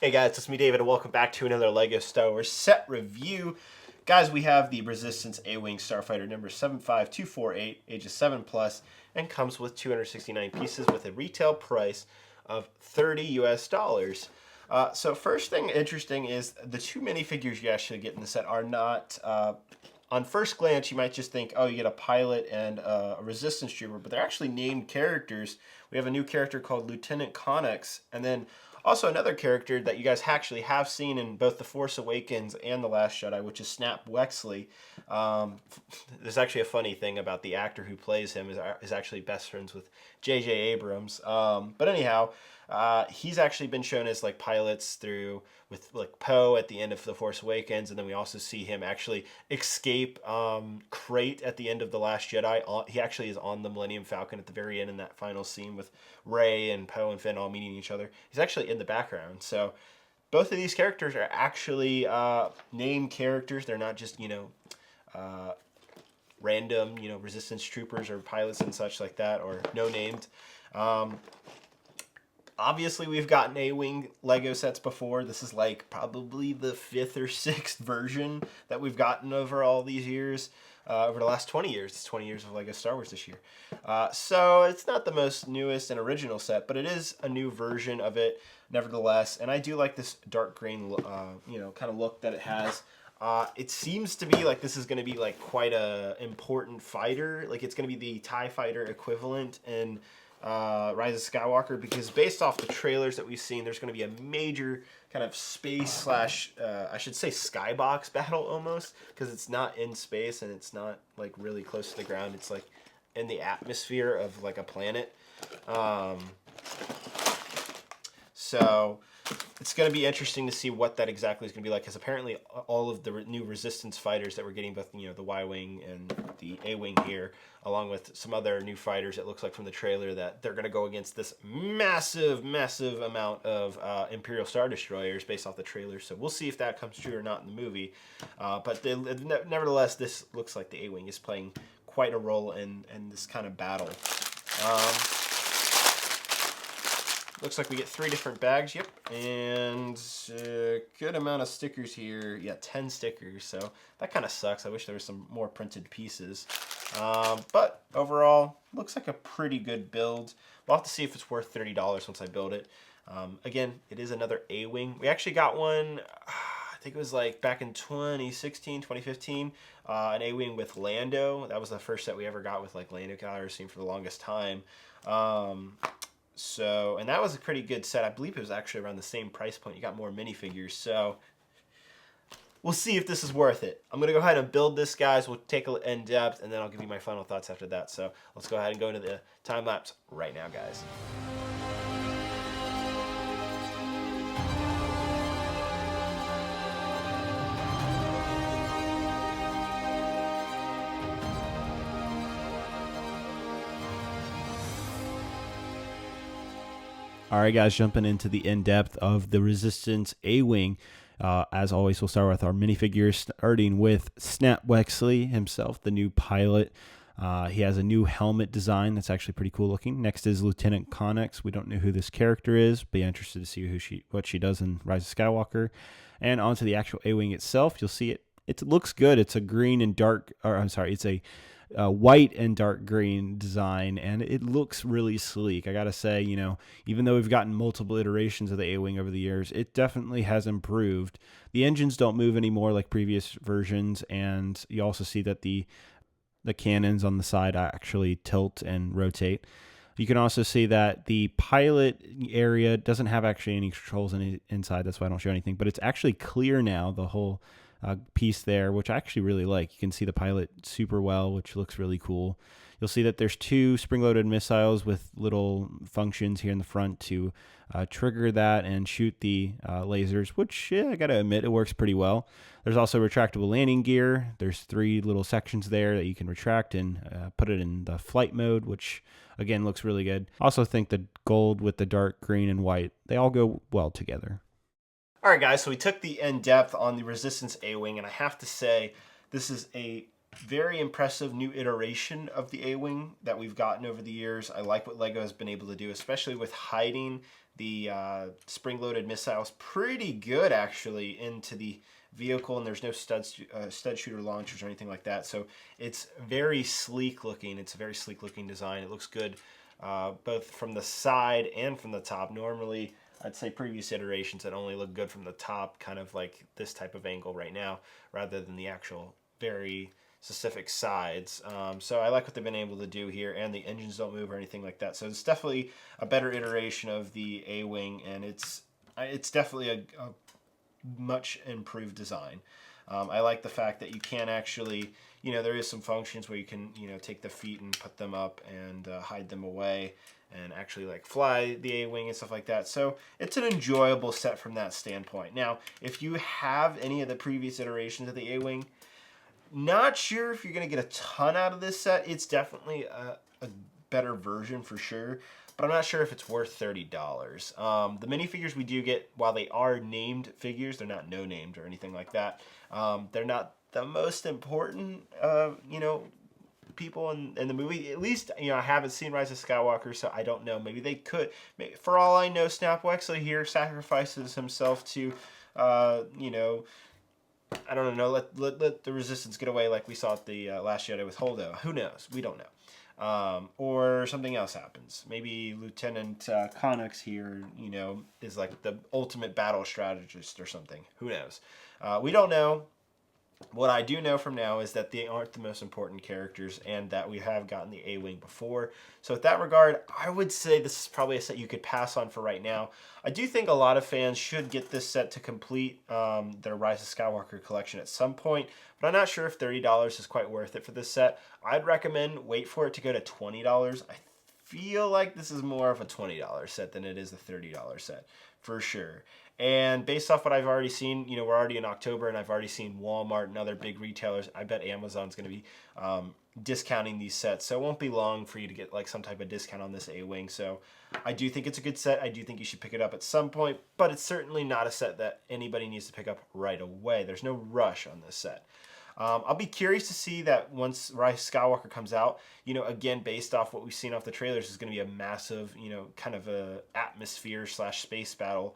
Hey guys, it's me David and welcome back to another LEGO Star Wars set review. Guys, we have the Resistance A-Wing Starfighter number 75248, ages 7+, and comes with 269 pieces with a retail price of $30 US. So first thing interesting is the two minifigures you actually get in the set are not, on first glance you might just think, oh, you get a pilot and a resistance trooper, but they're actually named characters. We have a new character called Lieutenant Connex, and then also another character that you guys actually have seen in both The Force Awakens and The Last Jedi, which is Snap Wexley. There's actually a funny thing about the actor who plays him is actually best friends with J.J. Abrams. But anyhow, he's actually been shown as like pilots through with like Poe at the end of The Force Awakens, and then we also see him actually escape Crate at the end of The Last Jedi. He actually is on the Millennium Falcon at the very end in that final scene with Rey and Poe and Finn all meeting each other. He's actually in the background. So both of these characters are actually named characters. They're not just, random, resistance troopers or pilots and such like that, or no named. Obviously, we've gotten A-Wing LEGO sets before. This is like probably the 5th or 6th version that we've gotten over all these years. Over the last 20 years. It's 20 years of LEGO Star Wars this year. So it's not the most newest and original set, but it is a new version of it nevertheless. And I do like this dark green, kind of look that it has. It seems to be like this is going to be like quite a important fighter. Like it's going to be the TIE fighter equivalent in Rise of Skywalker, because based off the trailers that we've seen, there's going to be a major kind of space slash I should say skybox battle almost, because it's not in space and it's not like really close to the ground. It's like in the atmosphere of like a planet. So it's going to be interesting to see what that exactly is going to be like, because apparently all of the new Resistance fighters that we're getting, both the Y-Wing and the A-Wing here, along with some other new fighters, it looks like from the trailer that they're going to go against this massive amount of Imperial Star Destroyers based off the trailer. So we'll see if that comes true or not in the movie. But nevertheless, this looks like the A-Wing is playing quite a role in this kind of battle. Looks like we get 3 different bags, yep, and a good amount of stickers here. Yeah, 10 stickers, so that kind of sucks. I wish there was some more printed pieces. But overall, looks like a pretty good build. We'll have to see if it's worth $30 once I build it. Again, it is another A-Wing. We actually got one, I think it was like back in 2016, 2015, an A-Wing with Lando. That was the first set we ever got with like Lando Calrissian for the longest time. And that was a pretty good set. I believe it was actually around the same price point. You got more minifigures, so we'll see if this is worth it. I'm going to go ahead and build this, guys. We'll take it in depth, and then I'll give you my final thoughts after that. So let's go ahead and go into the time lapse right now, guys. All right, guys, jumping into the in-depth of the Resistance A-Wing. As always, we'll start with our minifigures, starting with Snap Wexley himself, the new pilot. He has a new helmet design that's actually pretty cool looking. Next is Lieutenant Connex. We don't know who this character is. Be interested to see what she does in Rise of Skywalker. And onto the actual A-Wing itself. You'll see it. It looks good. It's a green and dark, it's a white and dark green design, and it looks really sleek. I gotta say, even though we've gotten multiple iterations of the A-Wing over the years, it definitely has improved. The engines don't move anymore like previous versions, and you also see that the cannons on the side actually tilt and rotate. You can also see that the pilot area doesn't have actually any controls inside. That's why I don't show anything, but it's actually clear now, the whole piece there, which I actually really like. You can see the pilot super well, which looks really cool. You'll see that there's 2 spring-loaded missiles with little functions here in the front to trigger that and shoot the lasers, which, I gotta admit, it works pretty well. There's also retractable landing gear. There's 3 little sections there that you can retract and put it in the flight mode, which, again, looks really good. Also think the gold with the dark green and white, they all go well together. All right, guys, so we took the in-depth on the Resistance A-Wing, and I have to say, this is a very impressive new iteration of the A-Wing that we've gotten over the years. I like what LEGO has been able to do, especially with hiding the spring-loaded missiles pretty good, actually, into the vehicle, and there's no stud shooter launchers or anything like that. So it's very sleek looking. It's a very sleek looking design. It looks good both from the side and from the top. Normally, I'd say previous iterations that only look good from the top, kind of like this type of angle right now, rather than the actual very specific sides. So I like what they've been able to do here, and the engines don't move or anything like that. So it's definitely a better iteration of the A-Wing, and it's definitely a much improved design. I like the fact that you can actually, there is some functions where you can, take the feet and put them up and hide them away and actually like fly the A-Wing and stuff like that. So it's an enjoyable set from that standpoint. Now, if you have any of the previous iterations of the A-Wing, not sure if you're going to get a ton out of this set. It's definitely a better version for sure, but I'm not sure if it's worth $30. The minifigures we do get, while they are named figures, they're not no-named or anything like that. They're not the most important, people in the movie. At least, I haven't seen Rise of Skywalker, so I don't know. Maybe they could. For all I know, Snap Wexley here sacrifices himself to, I don't know, let the Resistance get away like we saw at the Last Jedi with Holdo. Who knows? We don't know. Or something else happens. Maybe Lieutenant Connix here, is like the ultimate battle strategist or something. Who knows? We don't know. What I do know from now is that they aren't the most important characters, and that we have gotten the A-Wing before. So with that regard, I would say this is probably a set you could pass on for right now. I do think a lot of fans should get this set to complete their Rise of Skywalker collection at some point, but I'm not sure if $30 is quite worth it for this set. I'd recommend wait for it to go to $20. I feel like this is more of a $20 set than it is a $30 set, for sure. And based off what I've already seen, we're already in October, and I've already seen Walmart and other big retailers. I bet Amazon's going to be discounting these sets, so it won't be long for you to get like some type of discount on this A-Wing. So I do think it's a good set. I do think you should pick it up at some point, but it's certainly not a set that anybody needs to pick up right away. There's no rush on this set. I'll be curious to see that once Rise of Skywalker comes out, again, based off what we've seen off the trailers, is going to be a massive, kind of a atmosphere / space battle.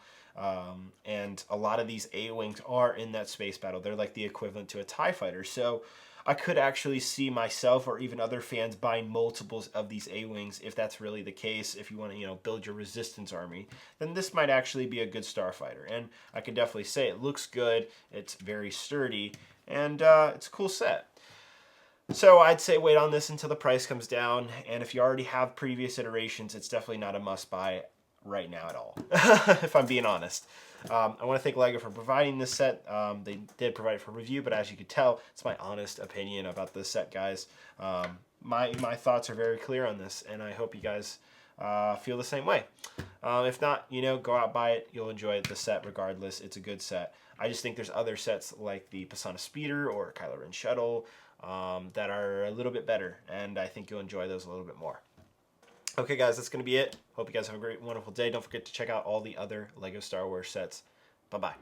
And a lot of these A-Wings are in that space battle. They're like the equivalent to a TIE fighter. So I could actually see myself or even other fans buying multiples of these A-Wings if that's really the case. If you want to, build your Resistance army, then this might actually be a good starfighter. And I can definitely say it looks good. It's very sturdy, and it's a cool set. So I'd say wait on this until the price comes down. And if you already have previous iterations, it's definitely not a must-buy right now at all, if I'm being honest. I want to thank LEGO for providing this set. They did provide it for review, but as you can tell, it's my honest opinion about this set, guys. My thoughts are very clear on this, and I hope you guys feel the same way. If not, go out, buy it. You'll enjoy the set regardless. It's a good set. I just think there's other sets like the Pisana Speeder or Kylo Ren Shuttle that are a little bit better, and I think you'll enjoy those a little bit more. Okay, guys, that's going to be it. Hope you guys have a great, wonderful day. Don't forget to check out all the other LEGO Star Wars sets. Bye-bye.